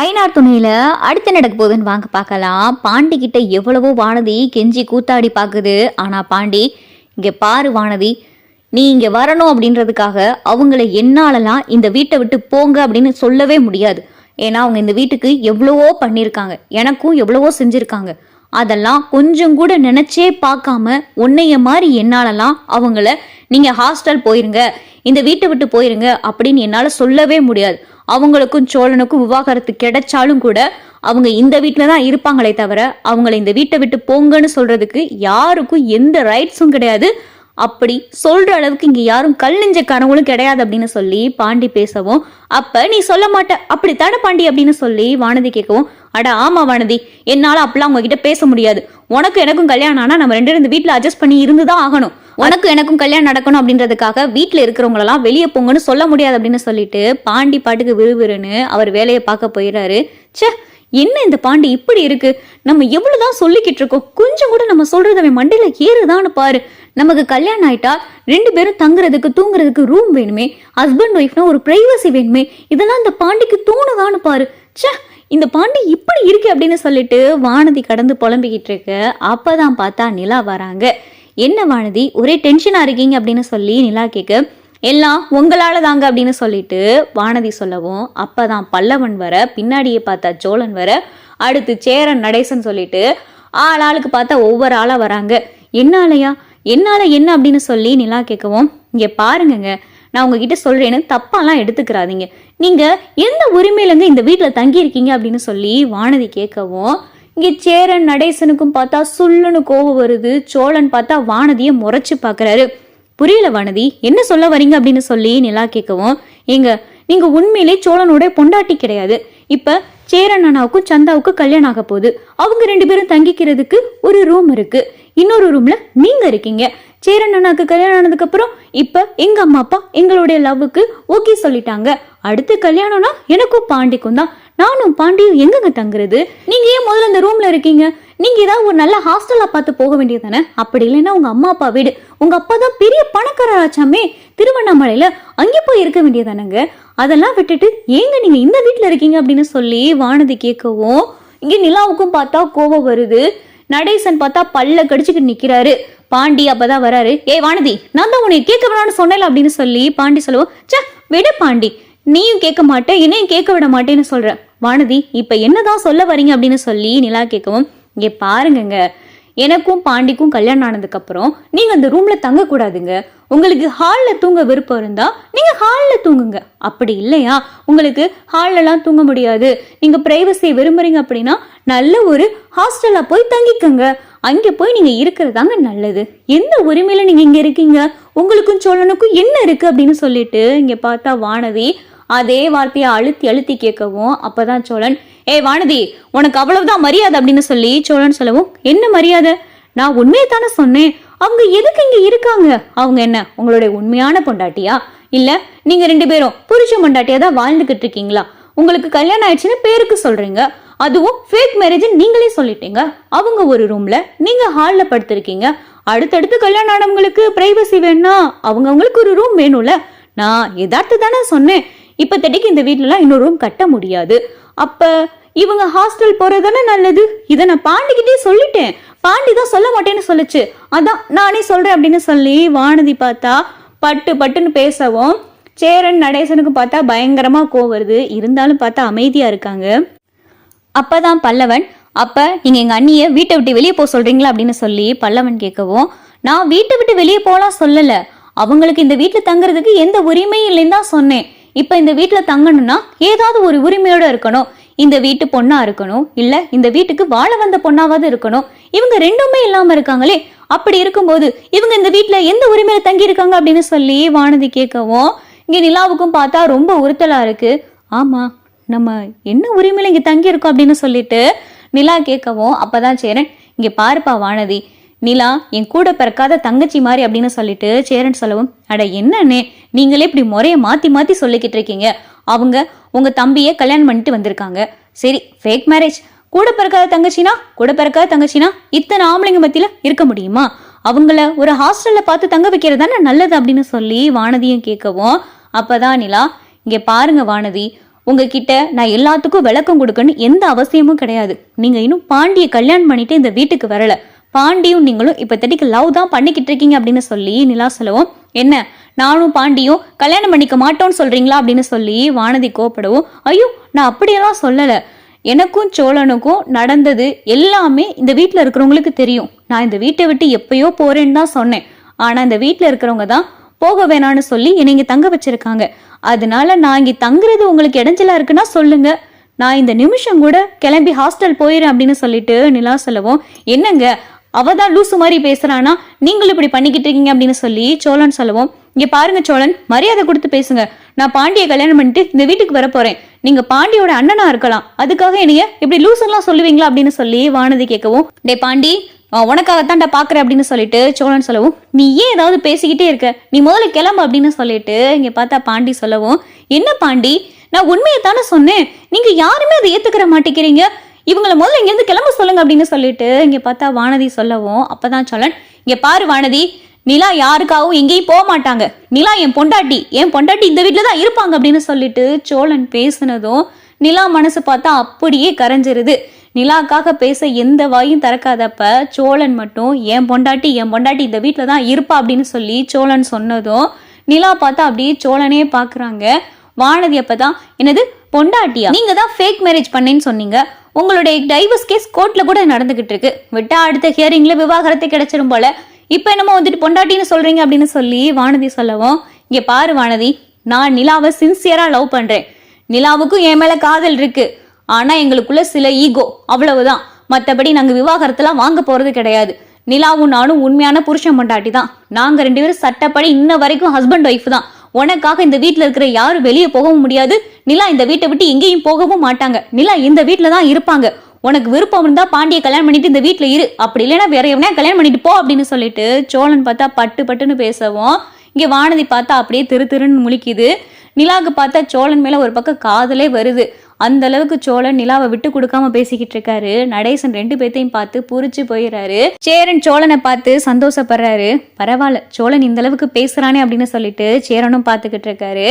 ஐநார் துணையில அடுத்து நடக்க போகுதுன்னு வாங்க பார்க்கலாம். பாண்டி கிட்ட எவ்வளவோ வானதி கெஞ்சி கூத்தாடி பாக்குது. ஆனா பாண்டி, இங்க பாரு வானதி, நீ இங்க வரணும் அப்படின்றதுக்காக அவங்கள என்னாலலாம் இந்த வீட்டை விட்டு போங்க அப்படின்னு சொல்லவே முடியாது. ஏன்னா அவங்க இந்த வீட்டுக்கு எவ்வளவோ பண்ணியிருக்காங்க, எனக்கும் எவ்வளவோ செஞ்சிருக்காங்க. அதெல்லாம் கொஞ்சம் கூட நினைச்சே பார்க்காம உன்னைய மாதிரி என்னாலலாம் அவங்கள நீங்க ஹாஸ்டல் போயிருங்க, இந்த வீட்டை விட்டு போயிருங்க அப்படின்னு என்னால சொல்லவே முடியாது. அவங்களுக்கும் சோழனுக்கும் விவாகரத்து கிடைச்சாலும் கூட அவங்க இந்த வீட்டில் தான் இருப்பாங்களே தவிர அவங்கள இந்த வீட்டை விட்டு போங்கன்னு சொல்றதுக்கு யாருக்கும் எந்த ரைட்ஸும் கிடையாது. அப்படி சொல்ற அளவுக்கு இங்க யாரும் கல் நெஞ்சக்காரங்களும் கிடையாது அப்படின்னு சொல்லி பாண்டி பேசவும், அப்ப நீ சொல்ல மாட்ட அப்படித்தானே பாண்டி அப்படின்னு சொல்லி வானதி கேட்கவும், அட ஆமா வானதி, என்னால அப்பெல்லாம் உங்ககிட்ட பேச முடியாது. உனக்கும் எனக்கும் கல்யாணம் ஆனா நம்ம ரெண்டு இந்த வீட்டுல அட்ஜஸ்ட் பண்ணி இருந்துதான் ஆகணும். உனக்கும் எனக்கும் கல்யாணம் நடக்கணும் அப்படின்றதுக்காக வீட்டுல இருக்கிறவங்களெல்லாம் வெளியே போங்கன்னு சொல்ல முடியாது அப்படின்னு சொல்லிட்டு பாண்டி பாட்டுக்கு விறுவிறுன்னு அவர் வேலையை பார்க்க போயிடுறாரு. சே, என்ன இந்த பாண்டி இப்படி இருக்கு, நம்ம எவ்வளவுதான் சொல்லிக்கிட்டு இருக்கோம், கொஞ்சம் கூட நம்ம சொல்றது அவன் மண்டையில ஏறுதான்னு பாரு. நமக்கு கல்யாணம் ஆயிட்டா ரெண்டு பேரும் தங்குறதுக்கு தூங்குறதுக்கு ரூம் வேணுமே, ஹஸ்பண்ட் ஒய்ஃப்னா ஒரு பிரைவசி வேணுமே, இதெல்லாம் இந்த பாண்டிக்கு தோணுதான்னு பாரு. சே, இந்த பாண்டி இப்படி இருக்கு அப்படின்னு சொல்லிட்டு வானதி கடந்து புலம்பிக்கிட்டு இருக்கு. அப்பதான் பார்த்தா நிலா வராங்க. என்ன வானதி ஒரே டென்ஷனா இருக்கீங்க அப்படின்னு சொல்லி நிலா கேட்க, எல்லாம் உங்களால தாங்க அப்படின்னு சொல்லிட்டு வானதி சொல்லவும், அப்பதான் பல்லவன் வர, பின்னாடியே பார்த்தா சோழன் வர, அடுத்து சேரன் நடேசன் சொல்லிட்டு ஆளுக்கு பார்த்தா ஒவ்வொரு ஆளா வராங்க. என்னாலயா, என்னால என்ன அப்படின்னு சொல்லி நிலா கேட்கவும், இங்க பாருங்க, நான் உங்ககிட்ட சொல்றேன்னு தப்பாலாம் எடுத்துக்கிறாதீங்க, நீங்க எந்த உரிமையிலங்க இந்த வீட்டுல தங்கி இருக்கீங்க அப்படின்னு சொல்லி வானதி கேட்கவும், இங்க சேரன் நடேசனுக்கும் பார்த்தா சுள்ளுன்னு கோவம் வருது. சோழன் பார்த்தா வானதியை முறைச்சு பாக்குறாரு. புரியல வானதி, என்ன சொல்ல வரீங்க அப்படின்னு சொல்லி நிலா கேட்கவும், நீங்க உண்மையிலே சோழனோட பொண்டாட்டி கிடையாது. இப்ப சேரன் அண்ணாவுக்கும் சந்தாவுக்கும் கல்யாணம் ஆக போகுது. அவங்க ரெண்டு பேரும் தங்கிக்கிறதுக்கு ஒரு ரூம் இருக்கு, இன்னொரு ரூம்ல நீங்க இருக்கீங்க. சேரன் அண்ணாக்கு கல்யாணம் ஆனதுக்கு அப்புறம் இப்ப எங்க அம்மா அப்பா எங்களுடைய லவ்வுக்கு ஓகே சொல்லிட்டாங்க. அடுத்து கல்யாணம்னா எனக்கும் பாண்டிக்கும் தான். நானும் பாண்டியும் எங்கங்க தங்குறது? நீங்க ஏன் முதல்ல இந்த ரூம்ல இருக்கீங்க? நீங்க ஏதாவது ஒரு நல்ல ஹாஸ்டலா பார்த்து போக வேண்டியதானே? அப்படி இல்லைன்னா உங்க அம்மா அப்பா வீடு, உங்க அப்பா தான் பெரிய பணக்காரராச்சாமே, திருவண்ணாமலையில அங்கே போய் இருக்க வேண்டியதானங்க. அதெல்லாம் விட்டுட்டு ஏங்க நீங்க இந்த வீட்டுல இருக்கீங்க அப்படின்னு சொல்லி வானதி கேட்கவும், இங்க நிலாவுக்கும் பார்த்தா கோபம் வருது. நடேசன் பார்த்தா பல்ல கடிச்சுக்கிட்டு நிக்கிறாரு. பாண்டி அப்பதான் வராரு. ஏய் வானதி, நான் தான் உன்னை கேட்க வேணாம்னு சொன்னேன் அப்படின்னு சொல்லி பாண்டி சொல்லுவோம். சே விட பாண்டி, நீயும் கேட்க மாட்டேன் என்னையும் கேட்க விட மாட்டேன்னு சொல்ற. வானதி, இப்ப என்னதான் சொல்ல வரீங்க அப்படின்னு சொல்லி நிலா கேட்கவும், இங்க பாருங்க, எனக்கும் பாண்டிக்கும் கல்யாணம் ஆனதுக்கு அப்புறம் நீங்க அந்த ரூம்ல தங்க கூடாதுங்க. உங்களுக்கு ஹால்ல தூங்க விருப்பம் இருந்தா நீங்க ஹால்ல தூங்குங்க. அப்படி இல்லையா, உங்களுக்கு ஹால்ல எல்லாம் தூங்க முடியாது, நீங்க பிரைவசி விரும்புறீங்க அப்படின்னா நல்ல ஒரு ஹாஸ்டல்ல போய் தங்கிக்கங்க. அங்க போய் நீங்க இருக்கிறதாங்க நல்லது. எந்த உரிமையில நீங்க இங்க இருக்கீங்க? உங்களுக்கும் சோழனுக்கும் என்ன இருக்கு அப்படின்னு சொல்லிட்டு இங்க பார்த்தா வானதி அதே வார்த்தையை அழுத்தி அழுத்தி கேட்கவும், அப்பதான் சோழன், ஏய் வானதி, உனக்கு அவ்வளவுதான் மரியாதை அப்படின்னு சொல்லி சோழன் சொல்லவும், என்ன மரியாதை? நான் உண்மையை தானே சொன்னேன். அவங்க எதுக்கு இங்க இருக்காங்க? அவங்க என்ன உங்களுடைய உண்மையான பொண்டாட்டியா, இல்ல நீங்க ரெண்டு பேரும் புருஷ பொண்டாட்டியா தான் வாழ்ந்துகிட்டு இருக்கீங்களா? உங்களுக்கு கல்யாணம் ஆயிடுச்சுன்னு பேருக்கு சொல்றீங்க, அதுவும் ஃபேக் மேரேஜ் நீங்களே சொல்லிட்டீங்க. அவங்க ஒரு ரூம்ல, நீங்க ஹால்ல படுத்திருக்கீங்க. அடுத்தடுத்து கல்யாணம் ஆனவங்களுக்கு பிரைவசி வேணா அவங்களுக்கு ஒரு ரூம் வேணும்ல. நான் எதார்த்து தானே சொன்னேன். இப்போதைக்கு இந்த வீட்டுலலாம் இன்னொரு ரூம் கட்ட முடியாது. அப்ப இவங்க ஹாஸ்டல் போறதானே நல்லது. இதை நான் பாண்டிக்கிட்டே சொல்லிட்டேன், பாண்டி தான் சொல்ல மாட்டேன்னு சொல்லுச்சு, அதான் நானே சொல்றேன் அப்படின்னு சொல்லி வானதி பார்த்தா பட்டு பட்டுன்னு பேசவும், சேரன் நடேசனுக்கு பார்த்தா பயங்கரமா கோவம் வருது. இருந்தாலும் பார்த்தா அமைதியா இருக்காங்க. அப்பதான் பல்லவன், அப்ப நீங்க எங்க அண்ணிய வீட்டை விட்டு வெளியே போக சொல்றீங்களா அப்படின்னு சொல்லி பல்லவன் கேட்கவும், நான் வீட்டை விட்டு வெளியே போலாம் சொல்லல, அவங்களுக்கு இந்த வீட்டுல தங்குறதுக்கு எந்த உரிமையும் இல்லைன்னு தான் சொன்னேன். இப்ப இந்த வீட்டுல தங்கணும்னா ஏதாவது ஒரு உரிமையோட இருக்கணும். இந்த வீட்டு பொண்ணா இருக்கணும், இல்ல இந்த வீட்டுக்கு வாழ வந்த பொண்ணாவது இருக்கணும். இவங்க ரெண்டுமே இல்லாம இருக்காங்களே, அப்படி இருக்கும்போது இவங்க இந்த வீட்டுல எந்த உரிமையில தங்கி இருக்காங்க அப்படின்னு சொல்லி வானதி கேட்கவும், இங்க நிலாவுக்கும் பார்த்தா ரொம்ப உறுத்தலா இருக்கு. ஆமா, நம்ம என்ன உரிமையில இங்க தங்கி இருக்கோம் அப்படின்னு சொல்லிட்டு நிலா கேட்கவும், அப்பதான் சேரன், இங்க பாருப்பா வானதி, நிலா என் கூட பிறக்காத தங்கச்சி மாதிரி அப்படின்னு சொல்லிட்டு சேரன் சொல்லவும், அட என்னன்னே நீங்களே இப்படி முறைய மாத்தி மாத்தி சொல்லிக்கிட்டு இருக்கீங்க. அவங்க உங்க தம்பியை கல்யாணம் பண்ணிட்டு வந்திருக்காங்க. சரி, ஃபேக் மேரேஜ். கூட பிறக்காத தங்கச்சினா இத்தனை ஆம்பளைங்க மத்தியில இருக்க முடியுமா? அவங்கள ஒரு ஹாஸ்டல்ல பார்த்து தங்க வைக்கிறது தானே நல்லது அப்படின்னு சொல்லி வானதியும் கேட்கவும், அப்பதான் நிலா, இங்க பாருங்க வானதி, உங்ககிட்ட நான் எல்லாத்துக்கும் விளக்கம் கொடுக்கணும் எந்த அவசியமும் கிடையாது. நீங்க இன்னும் பாண்டியை கல்யாணம் பண்ணிட்டு இந்த வீட்டுக்கு வரல. பாண்டியும் நீங்களும் இப்போதைக்கு லவ் தான் பண்ணிக்கிட்டு இருக்கீங்க அப்படின்னு சொல்லி நிலா சொல்லவும், என்ன நானும் பாண்டியும் கல்யாணம் பண்ணிக்க மாட்டோம்னு சொல்றீங்களா அப்படின்னு சொல்லி வானதி கோபப்படவும், ஐயோ நான் அப்படியெல்லாம் சொல்லலை. எனக்கும் சோழனுக்கும் நடந்தது எல்லாமே இந்த வீட்டில் இருக்கிறவங்களுக்கு தெரியும். நான் இந்த வீட்டை விட்டு எப்பயோ போறேன்னு தான் சொன்னேன். ஆனால் இந்த வீட்டில் இருக்கிறவங்க தான் போக வேணான்னு சொல்லி என்னை இங்கே தங்க வச்சிருக்காங்க. அதனால நான் இங்கே தங்குறது உங்களுக்கு இடைஞ்சலா இருக்குன்னா சொல்லுங்க, நான் இந்த நிமிஷம் கூட கிளம்பி ஹாஸ்டல் போயிடுறேன் அப்படின்னு சொல்லிட்டு நிலா சொல்லவும், என்னங்க அவதான் லூசு மாதிரி பேசுறானா, நீங்களும் இப்படி பண்ணிக்கிட்டு இருக்கீங்க அப்படின்னு சொல்லி சோழன் சொல்லவும், இங்க பாருங்க சோழன், மரியாதை கொடுத்து பேசுங்க. நான் பாண்டியை கல்யாணம் பண்ணிட்டு இந்த வீட்டுக்கு வர போறேன். நீங்க பாண்டியோட அண்ணனா இருக்கலாம், அதுக்காக என்னைய இப்படி லூசெல்லாம் சொல்லுவீங்களா அப்படின்னு சொல்லி வானதி கேட்கவும், டே பாண்டி உனக்காகத்தான்டா பாக்குறேன் அப்படின்னு சொல்லிட்டு சோழன் சொல்லவும், நீ ஏன் ஏதாவது பேசிக்கிட்டே இருக்க, நீ முதல்ல கிளம்பு அப்படின்னு சொல்லிட்டு இங்க பார்த்தா பாண்டி சொல்லவும், என்ன பாண்டி நான் உண்மையை தானே சொன்னேன், நீங்க யாருமே அதை ஏத்துக்கிற மாட்டேங்கிறீங்க, இவங்களை முதல்ல இங்கிருந்து கிளம்ப சொல்லுங்க அப்படின்னு சொல்லிட்டு இங்க பார்த்தா வானதி சொல்லவும், அப்பதான் சோழன், இங்க பாரு வானதி, நிலா யாருக்காகவும் எங்கேயும் போக மாட்டாங்க, நிலா என் பொண்டாட்டி இந்த வீட்டுல தான் இருப்பாங்க அப்படின்னு சொல்லிட்டு சோழன் பேசினதும் நிலா மனசு பார்த்தா அப்படியே கரைஞ்சிருது. நிலாக்காக பேச எந்த வாயும் திறக்காதப்ப சோழன் மட்டும் என் பொண்டாட்டி இந்த வீட்டுல தான் இருப்பா அப்படின்னு சொல்லி சோழன் சொன்னதும் நிலா பார்த்தா அப்படியே சோழனே பாக்குறாங்க. வானதி அப்பதான், என்னது பொண்டாட்டியா, நீங்க தான் ஃபேக் மேரேஜ் பண்ணேன்னு சொன்னீங்க, உங்களுடைய டைவர்ஸ் கேஸ் கோர்ட்ல கூட நடந்துகிட்டு இருக்கு, விட்டா அடுத்த ஹியரிங்ல விவாகரத்தை கிடைச்சிரும் போல, இப்ப என்னமோ வந்துட்டு பொண்டாட்டின்னு சொல்றீங்க அப்படின்னு சொல்லி வானதி சொல்லவும், இங்க பாரு வானதி, நான் நிலாவை சின்சியரா லவ் பண்றேன், நிலாவுக்கும் என் மேல காதல் இருக்கு, ஆனா எங்களுக்குள்ள சில ஈகோ அவ்வளவுதான், மற்றபடி நாங்க விவாகரத்தெல்லாம் வாங்க போறது கிடையாது. நிலாவும் நானும் உண்மையான புருஷன் பொண்டாட்டி தான், நாங்க 2 பேரும் சட்டப்படி இன்ன வரைக்கும் ஹஸ்பண்ட் ஒய்ஃப் தான். உனக்காக இந்த வீட்டுல இருக்கிற யாரும் வெளியே போகவும் முடியாது, நிலா இந்த வீட்டை விட்டு எங்கேயும் போகவும் மாட்டாங்க, நிலா இந்த வீட்டுல தான் இருப்பாங்க. உனக்கு விருப்பம் இருந்தா பாண்டியை கல்யாணம் பண்ணிட்டு இந்த வீட்டுல இரு, அப்படி இல்லைன்னா வேற எவனையா கல்யாணம் பண்ணிட்டு போ அப்படின்னு சொல்லிட்டு சோழன் பார்த்தா பட்டுன்னு பேசவும், இங்க வானதி பார்த்தா அப்படியே திருன்னு முழிக்குது. நிலாவுக்கு பார்த்தா சோழன் மேல ஒரு பக்கம் காதலே வருது. அந்த அளவுக்கு சோழன் நிலாவை விட்டு கொடுக்காம பேசிக்கிட்டு இருக்காரு. நடேசன் 2 பேத்தையும் பார்த்து புரிச்சு போயிடுறாரு. சேரன் சோழனை பார்த்து சந்தோஷப்படுறாரு. பரவாயில்ல சோழன் இந்த அளவுக்கு பேசுறானே அப்படின்னு சொல்லிட்டு சேரனும் பார்த்துக்கிட்டு இருக்காரு.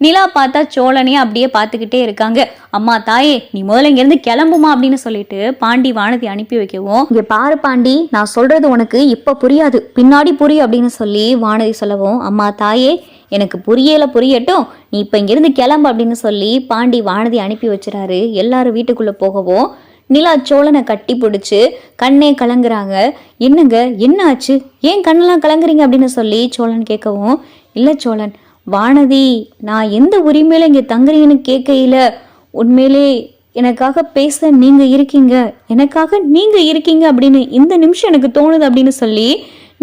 நிலா பார்த்தா சோழனே அப்படியே பார்த்துக்கிட்டே இருக்காங்க. அம்மா தாயே நீ முதல்ல இங்கிருந்து கிளம்புமா அப்படின்னு சொல்லிட்டு பாண்டி வானதி அனுப்பி வைக்கவும், இங்க பாரு பாண்டி, நான் சொல்றது உனக்கு இப்ப புரியாது, பின்னாடி புரியும் அப்படின்னு சொல்லி வானதி சொல்லவும், அம்மா தாயே எனக்கு புரியட்டும், நீ இப்ப இங்கிருந்து கிளம்பு அப்படின்னு சொல்லி பாண்டி வானதி அனுப்பி வச்சுறாரு. எல்லாரும் வீட்டுக்குள்ள போகவும் நிலா சோழனை கட்டி பிடிச்சு கண்ணே கலங்குறாங்க. என்னங்க என்ன ஆச்சு, ஏன் கண்ணெல்லாம் கலங்குறீங்க அப்படின்னு சொல்லி சோழன் கேட்கவும், இல்ல சோழன், வானதி நான் எந்த உரிமையில இங்க தங்குறீங்கன்னு கேட்கையில உண்மையிலே எனக்காக பேச நீங்க இருக்கீங்க, எனக்காக நீங்க இருக்கீங்க அப்படின்னு இந்த நிமிஷம் எனக்கு தோணுது அப்படின்னு சொல்லி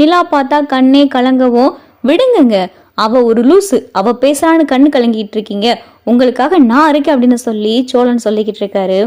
நிலா பார்த்தா கண்ணே கலங்கவும், விடுங்கங்க அவ ஒரு லூசு, அவ பேசுறான்னு கண்ணு கலங்கிட்டு இருக்கீங்க, உங்களுக்காக நான் இருக்கேன் அப்படின்னு சொல்லி சோழன் சொல்லிக்கிட்டு இருக்காரு.